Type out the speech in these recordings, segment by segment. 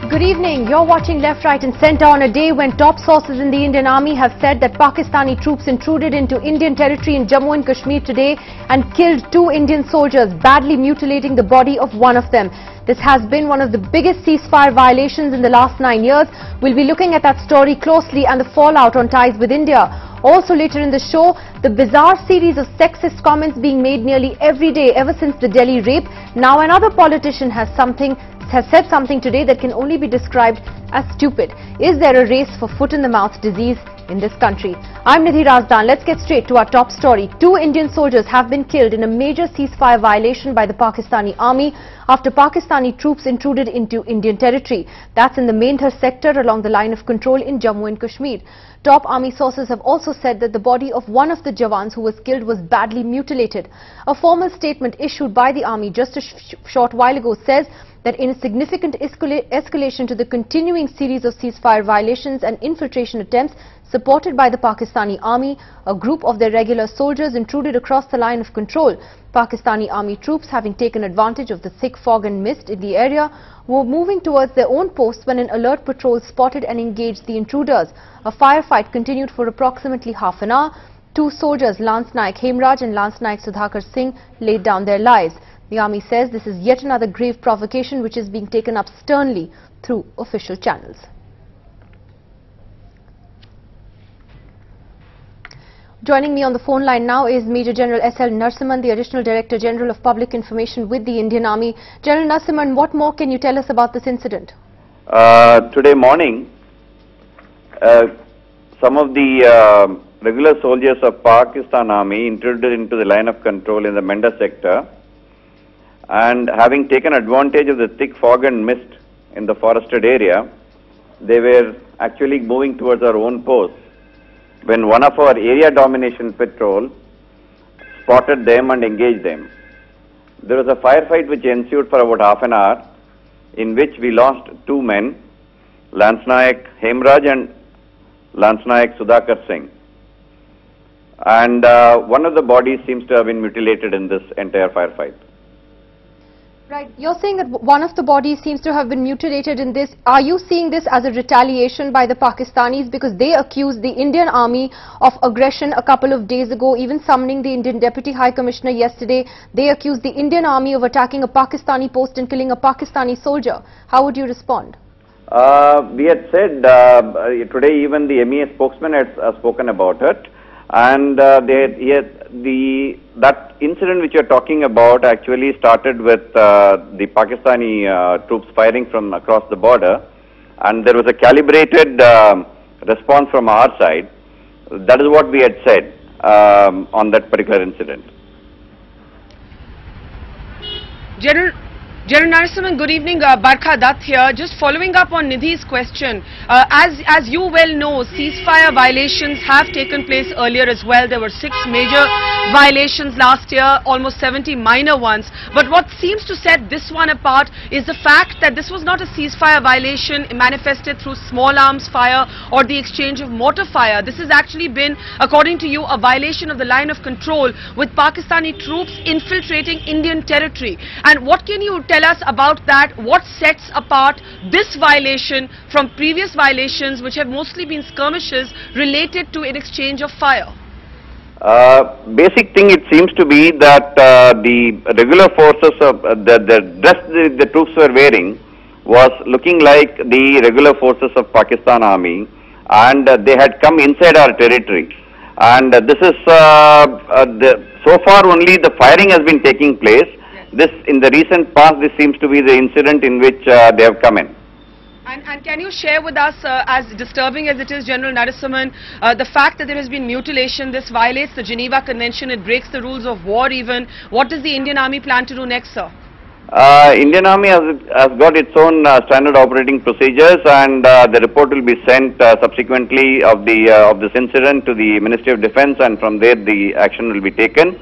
Good evening. You're watching Left, Right and Centre on a day when top sources in the Indian Army have said that Pakistani troops intruded into Indian territory in Jammu and Kashmir today and killed 2 Indian soldiers, badly mutilating the body of one of them. This has been one of the biggest ceasefire violations in the last 9 years. We'll be looking at that story closely and the fallout on ties with India. Also later in the show, the bizarre series of sexist comments being made nearly every day ever since the Delhi rape. Now another politician has said something today that can only be described as stupid. Is there a race for foot-in-the-mouth disease in this country? I'm Nidhi Razdan. Let's get straight to our top story. 2 Indian soldiers have been killed in a major ceasefire violation by the Pakistani army after Pakistani troops intruded into Indian territory. That's in the Mendhar sector along the line of control in Jammu and Kashmir. Top army sources have also said that the body of one of the Jawans who was killed was badly mutilated. A formal statement issued by the army just a short while ago says that in a significant escalation to the continuing series of ceasefire violations and infiltration attempts supported by the Pakistani army, a group of their regular soldiers intruded across the line of control. Pakistani army troops, having taken advantage of the thick fog and mist in the area, were moving towards their own posts when an alert patrol spotted and engaged the intruders. A firefight continued for approximately half an hour. 2 soldiers, Lance Naik Hemraj and Lance Naik Sudhakar Singh, laid down their lives. The army says this is yet another grave provocation which is being taken up sternly through official channels. Joining me on the phone line now is Major General S.L. Narasimhan, the Additional Director General of Public Information with the Indian Army. General Narasimhan, what more can you tell us about this incident? Today morning, some of the regular soldiers of Pakistan Army intruded into the line of control in the Mendhar sector, and having taken advantage of the thick fog and mist in the forested area, they were actually moving towards our own post when one of our area domination patrol spotted them and engaged them. There was a firefight which ensued for about half an hour, in which we lost 2 men, Lance Naik Hemraj and Lance Naik Sudhakar Singh. And one of the bodies seems to have been mutilated in this entire firefight. Right. You're saying that one of the bodies seems to have been mutilated in this. Are you seeing this as a retaliation by the Pakistanis? Because they accused the Indian Army of aggression a couple of days ago, even summoning the Indian Deputy High Commissioner yesterday. They accused the Indian Army of attacking a Pakistani post and killing a Pakistani soldier. How would you respond? We had said today even the MEA spokesman had spoken about it. And that incident which you are talking about actually started with the Pakistani troops firing from across the border, and there was a calibrated response from our side. That is what we had said on that particular incident. General Narasimhan, good evening. Barkha Dutt here. Just following up on Nidhi's question, as you well know, ceasefire violations have taken place earlier as well. There were 6 major violations last year, almost 70 minor ones. But what seems to set this one apart is the fact that this was not a ceasefire violation manifested through small arms fire or the exchange of mortar fire. This has actually been, according to you, a violation of the line of control with Pakistani troops infiltrating Indian territory. And what can you tell us about that? What sets apart this violation from previous violations which have mostly been skirmishes related to an exchange of fire? Basic thing, it seems to be that the regular forces of the dress the troops were wearing was looking like the regular forces of Pakistan Army, and they had come inside our territory. And this is so far only the firing has been taking place. This, in the recent past, this seems to be the incident in which they have come in. And can you share with us, as disturbing as it is, General Narasimhan, the fact that there has been mutilation? This violates the Geneva Convention, it breaks the rules of war even. What does the Indian Army plan to do next, sir? Indian Army has got its own standard operating procedures, and the report will be sent subsequently of this incident to the Ministry of Defence, and from there the action will be taken.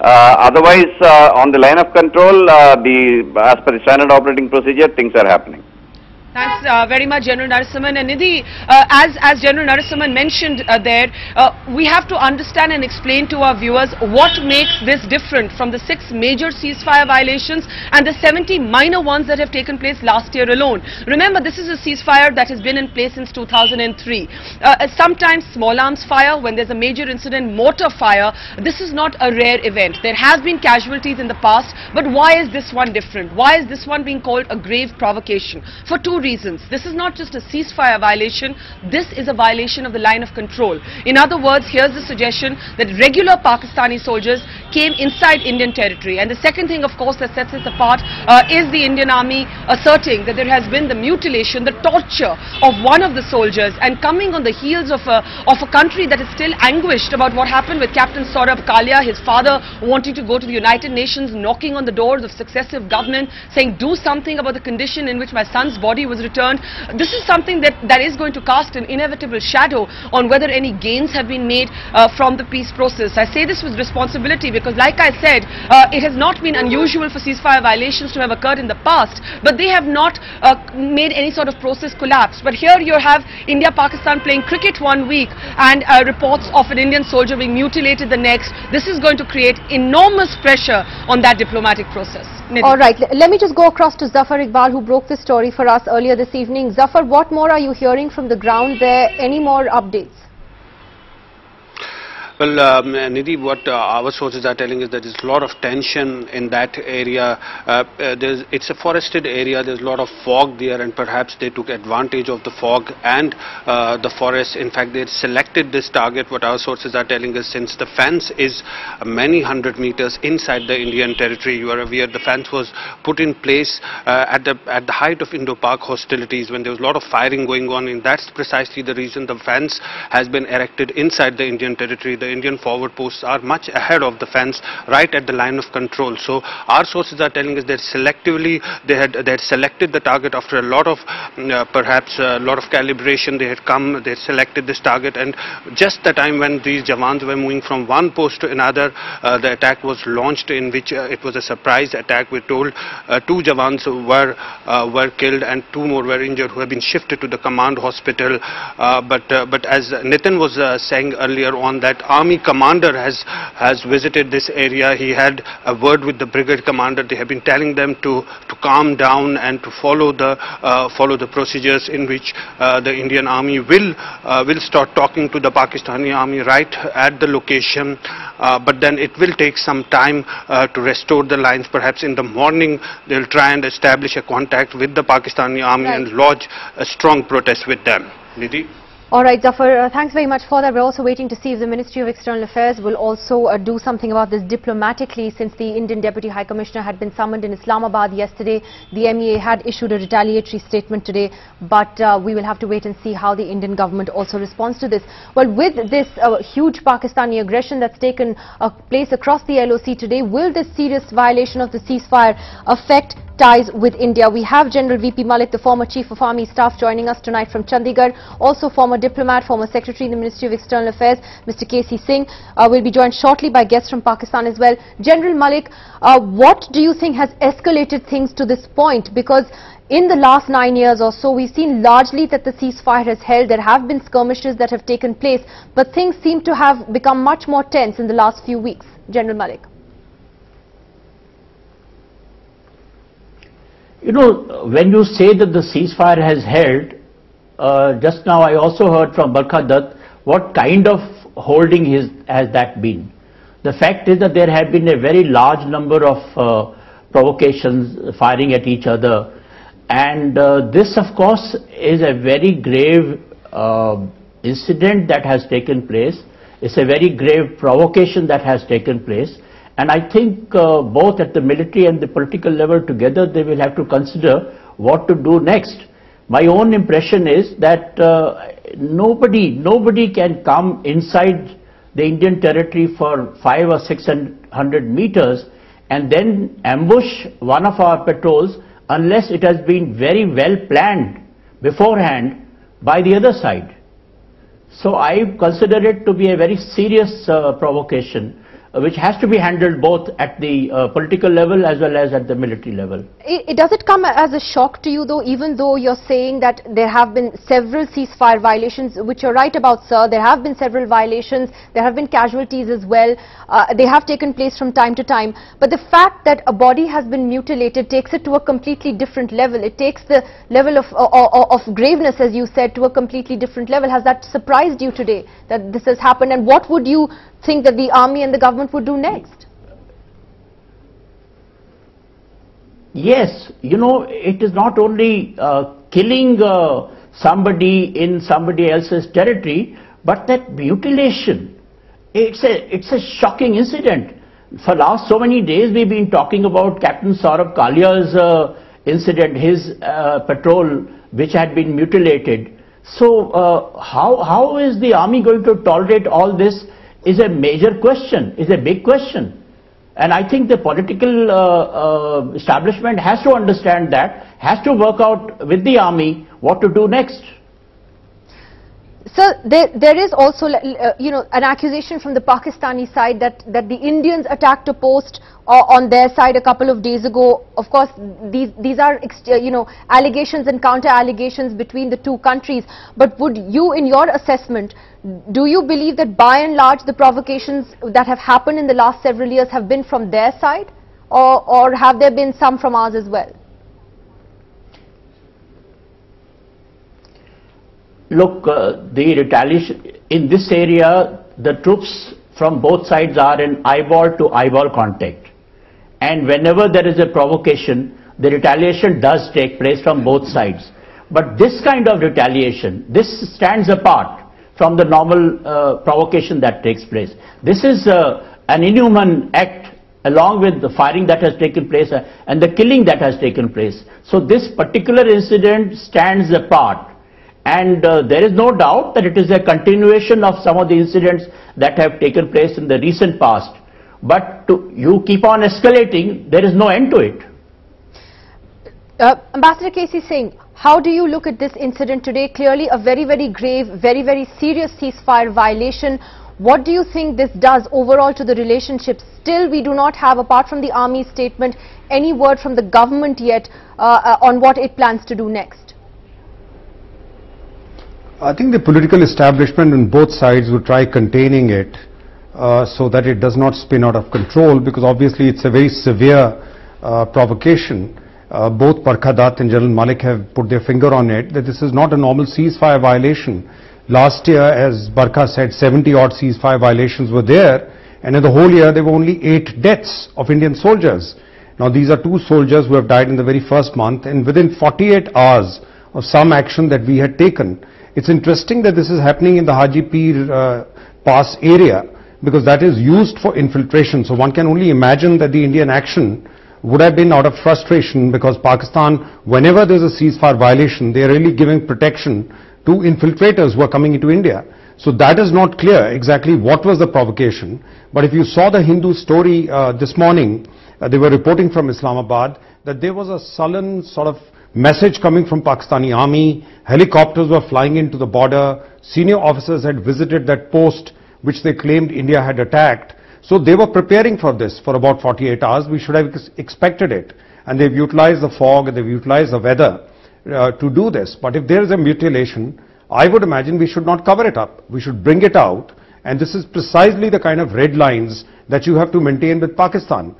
Otherwise, on the line of control, as per the standard operating procedure, things are happening. Thanks very much, General Narasimhan. And Nidhi, as General Narasimhan mentioned we have to understand and explain to our viewers what makes this different from the 6 major ceasefire violations and the 70 minor ones that have taken place last year alone. Remember, this is a ceasefire that has been in place since 2003. Sometimes small arms fire, when there's a major incident, mortar fire, this is not a rare event. There have been casualties in the past, but why is this one different? Why is this one being called a grave provocation? For 2 reasons. This is not just a ceasefire violation, this is a violation of the line of control. In other words, here's the suggestion that regular Pakistani soldiers came inside Indian territory. And the second thing, of course, that sets us apart is the Indian Army asserting that there has been the mutilation, the torture of one of the soldiers, and coming on the heels of a country that is still anguished about what happened with Captain Saurabh Kalia, his father wanting to go to the United Nations, knocking on the doors of successive governments, saying, do something about the condition in which my son's body was returned. This is something that is going to cast an inevitable shadow on whether any gains have been made from the peace process. I say this with responsibility because, like I said, it has not been unusual for ceasefire violations to have occurred in the past, but they have not made any sort of process collapse. But here you have India-Pakistan playing cricket one week and reports of an Indian soldier being mutilated the next. This is going to create enormous pressure on that diplomatic process. Nidhi. All right, let me just go across to Zafar Iqbal, who broke this story for us earlier this evening. Zafar, what more are you hearing from the ground there? Any more updates? Well, Nidhi, what our sources are telling is that there's a lot of tension in that area. It's a forested area, there's a lot of fog there, and perhaps they took advantage of the fog and the forest. In fact, they selected this target, what our sources are telling us, since the fence is many hundred meters inside the Indian territory. You are aware the fence was put in place at the height of Indo-Pak hostilities, when there was a lot of firing going on, and that's precisely the reason the fence has been erected inside the Indian territory. The Indian forward posts are much ahead of the fence, right at the line of control. So our sources are telling us that selectively they had selected the target after a lot of perhaps a lot of calibration. They had selected this target, and just the time when these Jawans were moving from one post to another, the attack was launched, in which it was a surprise attack. We're told 2 Jawans were killed and 2 more were injured, who have been shifted to the command hospital. But as Nitin was saying earlier on, that Army commander has visited this area. He had a word with the brigade commander. They have been telling them to calm down and to follow the procedures, in which the Indian Army will start talking to the Pakistani Army right at the location. But then it will take some time to restore the lines. Perhaps in the morning they'll try and establish a contact with the Pakistani Army and lodge a strong protest with them. Nidhi? All right, Zafar, thanks very much for that. We're also waiting to see if the Ministry of External Affairs will also do something about this diplomatically, since the Indian Deputy High Commissioner had been summoned in Islamabad yesterday. The MEA had issued a retaliatory statement today, but we will have to wait and see how the Indian government also responds to this. Well, with this huge Pakistani aggression that's taken place across the LOC today, will this serious violation of the ceasefire affect ties with India? We have General VP Malik, the former Chief of Army Staff, joining us tonight from Chandigarh. Also former diplomat, former Secretary in the Ministry of External Affairs, Mr. KC Singh, will be joined shortly by guests from Pakistan as well. General Malik, what do you think has escalated things to this point? Because in the last 9 years or so, we've seen largely that the ceasefire has held. There have been skirmishes that have taken place, but things seem to have become much more tense in the last few weeks. General Malik. You know, when you say that the ceasefire has held, just now I also heard from Barkha Dutt, what kind of holding has that been? The fact is that there have been a very large number of provocations, firing at each other, and this of course is a very grave incident that has taken place. It's a very grave provocation that has taken place. And I think both at the military and the political level together, they will have to consider what to do next. My own impression is that nobody can come inside the Indian territory for 500 or 600 meters and then ambush one of our patrols unless it has been very well planned beforehand by the other side. So I consider it to be a very serious provocation. which has to be handled both at the political level as well as at the military level. Does it come as a shock to you, though, even though you're saying that there have been several ceasefire violations, which you're right about, sir? There have been several violations, there have been casualties as well. They have taken place from time to time. But the fact that a body has been mutilated takes it to a completely different level. It takes the level of graveness, as you said, to a completely different level. Has that surprised you today, that this has happened? And what would you think that the army and the government would do next? Yes, you know, it is not only killing somebody in somebody else's territory, but that mutilation. It's a shocking incident. For last so many days we've been talking about Captain Saurabh Kalia's incident, his patrol which had been mutilated. So how is the army going to tolerate all this is a major question, is a big question. And I think the political establishment has to understand that, has to work out with the army what to do next. Sir, there is also, an accusation from the Pakistani side that the Indians attacked a post on their side a couple of days ago. Of course, these are, allegations and counter-allegations between the two countries. But would you, in your assessment, do you believe that by and large the provocations that have happened in the last several years have been from their side? Or have there been some from ours as well? Look, the retaliation in this area, the troops from both sides are in eyeball to eyeball contact. And whenever there is a provocation, the retaliation does take place from both sides. But this kind of retaliation, this stands apart from the normal provocation that takes place. This is an inhuman act along with the firing that has taken place and the killing that has taken place. So this particular incident stands apart. And there is no doubt that it is a continuation of some of the incidents that have taken place in the recent past. But you keep on escalating, there is no end to it. Ambassador K.C. Singh, how do you look at this incident today? Clearly a very, very grave, very, very serious ceasefire violation. What do you think this does overall to the relationship? Still, we do not have, apart from the army statement, any word from the government yet on what it plans to do next. I think the political establishment on both sides would try containing it so that it does not spin out of control, because obviously it's a very severe provocation. Both Barkha Dutt and General Malik have put their finger on it, that this is not a normal ceasefire violation. Last year, as Barkha said, 70 odd ceasefire violations were there, and in the whole year there were only 8 deaths of Indian soldiers. Now these are 2 soldiers who have died in the very first month, and within 48 hours of some action that we had taken. It's interesting that this is happening in the Haji Pir Pass area, because that is used for infiltration. So one can only imagine that the Indian action would have been out of frustration, because Pakistan, whenever there's a ceasefire violation, they are really giving protection to infiltrators who are coming into India. So that is not clear exactly what was the provocation. But if you saw the Hindu story this morning, they were reporting from Islamabad that there was a sullen sort of message coming from Pakistani army, helicopters were flying into the border, senior officers had visited that post which they claimed India had attacked. So they were preparing for this for about 48 hours. We should have expected it. And they've utilized the fog, and they've utilized the weather to do this. But if there is a mutilation, I would imagine we should not cover it up. We should bring it out. And this is precisely the kind of red lines that you have to maintain with Pakistan.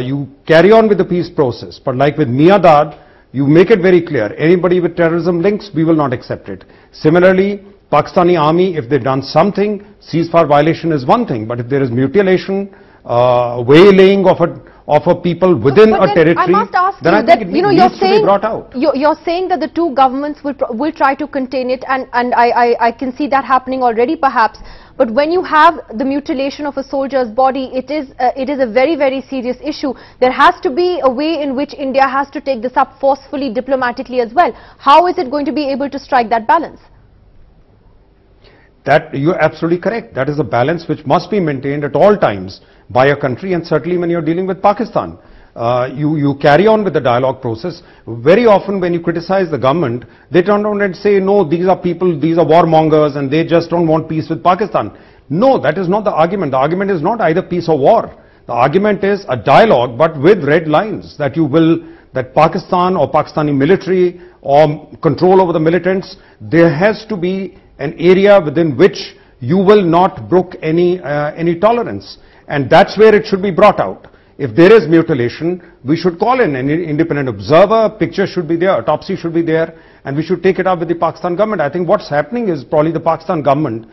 You carry on with the peace process. But like with Miadad, you make it very clear, anybody with terrorism links, we will not accept it. Similarly, Pakistani army, if they've done something, ceasefire violation is one thing, but if there is mutilation, waylaying of a people within a territory, I must ask then you I think it needs to be brought out. You're saying that the two governments will try to contain it, and I can see that happening already perhaps. But when you have the mutilation of a soldier's body, it is a very, very serious issue. There has to be a way in which India has to take this up forcefully, diplomatically as well. How is it going to be able to strike that balance? That you're absolutely correct. That is a balance which must be maintained at all times by a country, and certainly when you're dealing with Pakistan. You carry on with the dialogue process. Very often when you criticize the government, they turn around and say, no, these are people, these are warmongers, and they just don't want peace with Pakistan. No, that is not the argument. The argument is not either peace or war. The argument is a dialogue, but with red lines, that that Pakistan or Pakistani military or control over the militants, there has to be an area within which you will not brook any tolerance. And that's where it should be brought out. If there is mutilation, we should call in an independent observer, picture should be there, autopsy should be there, and we should take it up with the Pakistan government. I think what's happening is probably the Pakistan government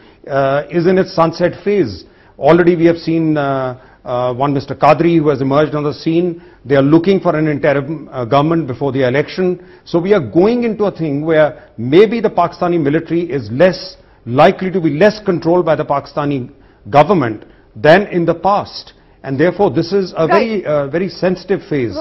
is in its sunset phase. Already we have seen one Mr. Qadri who has emerged on the scene. They are looking for an interim government before the election. So we are going into a thing where maybe the Pakistani military is likely to be less controlled by the Pakistani government than in the past. And therefore, this is a very sensitive phase.